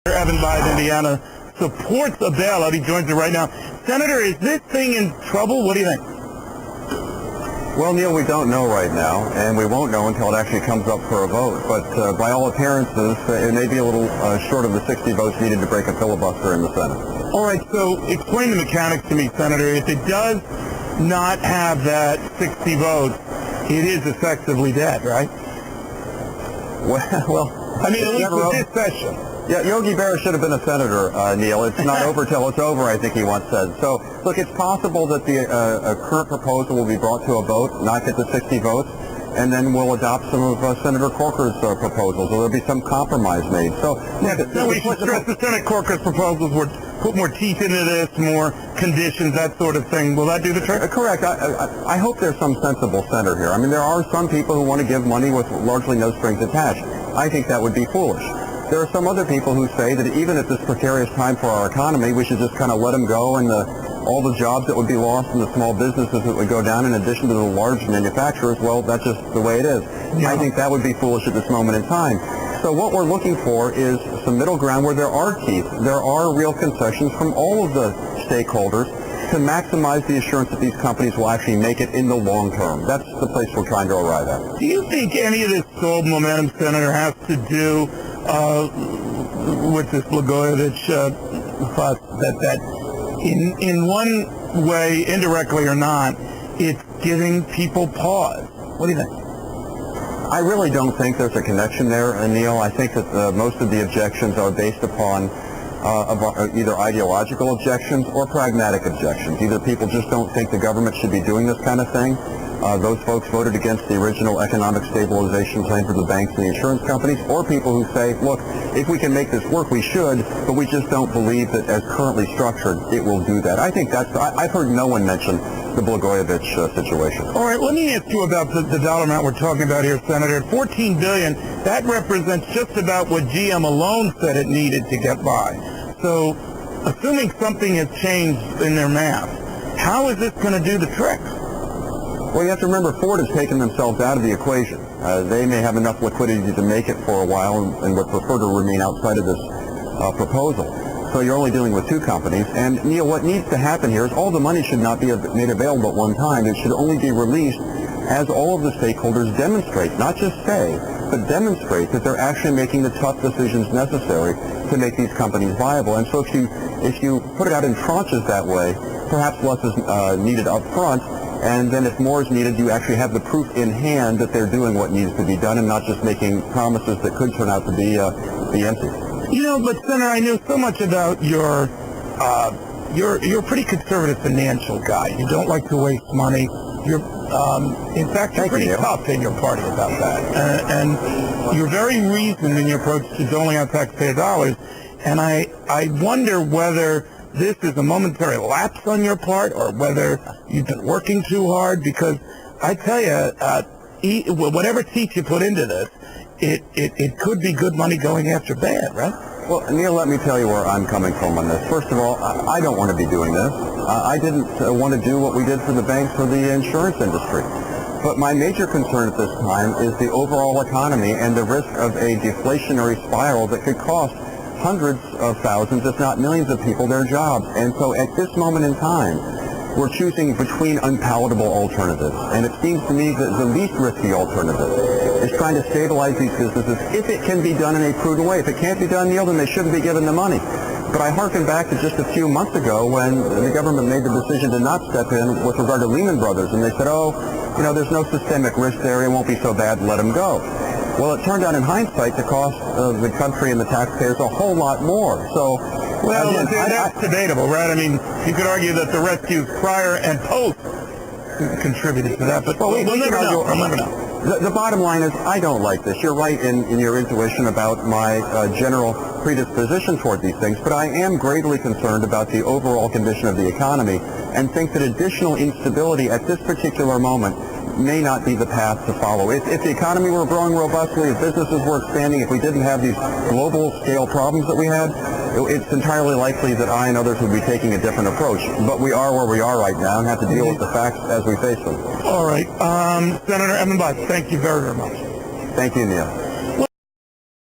Evan Bayh, Indiana, supports a bailout. He joins us right now. Senator, is this thing in trouble? What do you think? Well, Neil, we don't know right now, and we won't know until it actually comes up for a vote. But by all appearances, it may be a little short of the 60 votes needed to break a filibuster in the Senate. All right, so explain the mechanics to me, Senator. If it does not have that 60 votes, it is effectively dead, right? Well, I mean, at least with this session. Yeah, Yogi Berra should have been a senator, Neil. It's not over till it's over, I think he once said. So, look, it's possible that the current proposal will be brought to a vote, not get the 60 votes, and then we'll adopt some of Senator Corker's proposals, or there'll be some compromise made. So, yeah, we should stress the Senator Corker's proposals would put more teeth into this, more conditions, that sort of thing. Will that do the trick? Correct. I hope there's some sensible center here. I mean, there are some people who want to give money with largely no strings attached. I think that would be foolish. There are some other people who say that even at this precarious time for our economy, we should just kind of let them go, and all the jobs that would be lost and the small businesses that would go down in addition to the large manufacturers, well, that's just the way it is. Yeah. I think that would be foolish at this moment in time. So what we're looking for is some middle ground where there are teeth. There are real concessions from all of the stakeholders to maximize the assurance that these companies will actually make it in the long term. That's the place we're trying to arrive at. Do you think any of this stalled momentum, Senator, has to do with this Blagojevich fuss, that in one way, indirectly or not, it's giving people pause? What do you think? I really don't think there's a connection there, Neil. I think that most of the objections are based upon either ideological objections or pragmatic objections. Either people just don't think the government should be doing this kind of thing. Those folks voted against the original economic stabilization plan for the banks and the insurance companies, or people who say, look, if we can make this work, we should, but we just don't believe that as currently structured, it will do that. I think I've heard no one mention the Blagojevich situation. All right, let me ask you about the dollar amount we're talking about here, Senator. $14 billion, that represents just about what GM alone said it needed to get by. So, assuming something has changed in their math, how is this going to do the trick? Well, you have to remember, Ford has taken themselves out of the equation. They may have enough liquidity to make it for a while and would prefer to remain outside of this proposal. So you're only dealing with two companies. And, Neil, what needs to happen here is all the money should not be made available at one time. It should only be released as all of the stakeholders demonstrate, not just say, but demonstrate that they're actually making the tough decisions necessary to make these companies viable. And so if you put it out in tranches that way, perhaps less is needed up front, and then if more is needed, you actually have the proof in hand that they're doing what needs to be done and not just making promises that could turn out to be empty. You know, but Senator, I know so much about you're a pretty conservative financial guy. You don't like to waste money. In fact, you're pretty tough in your party about that. And you're very reasoned in your approach to doling out taxpayer dollars. And I wonder whether this is a momentary lapse on your part or whether you've been working too hard, because I tell you, whatever teeth you put into this, it could be good money going after bad, right? Well, Neil, let me tell you where I'm coming from on this. First of all, I don't want to be doing this. I didn't want to do what we did for the banks or the insurance industry. But my major concern at this time is the overall economy and the risk of a deflationary spiral that could cost hundreds of thousands, if not millions of people their jobs. And so at this moment in time, we're choosing between unpalatable alternatives. And it seems to me that the least risky alternative is trying to stabilize these businesses if it can be done in a prudent way. If it can't be done, Neil, then they shouldn't be given the money. But I hearken back to just a few months ago when the government made the decision to not step in with regard to Lehman Brothers. And they said, there's no systemic risk there. It won't be so bad. Let them go. Well, it turned out in hindsight to cost the country and the taxpayers a whole lot more. So, well, that's debatable, right? I mean, you could argue that the rescues prior and post contributed to that, but we'll never know. I'll never know. The bottom line is, I don't like this. You're right in your intuition about my general predisposition toward these things, but I am gravely concerned about the overall condition of the economy and think that additional instability at this particular moment may not be the path to follow. If the economy were growing robustly, if businesses were expanding, if we didn't have these global scale problems that we had, it's entirely likely that I and others would be taking a different approach. But we are where we are right now and have to deal with the facts as we face them. All right. Senator Evan Bayh, thank you very, very much. Thank you, Neil.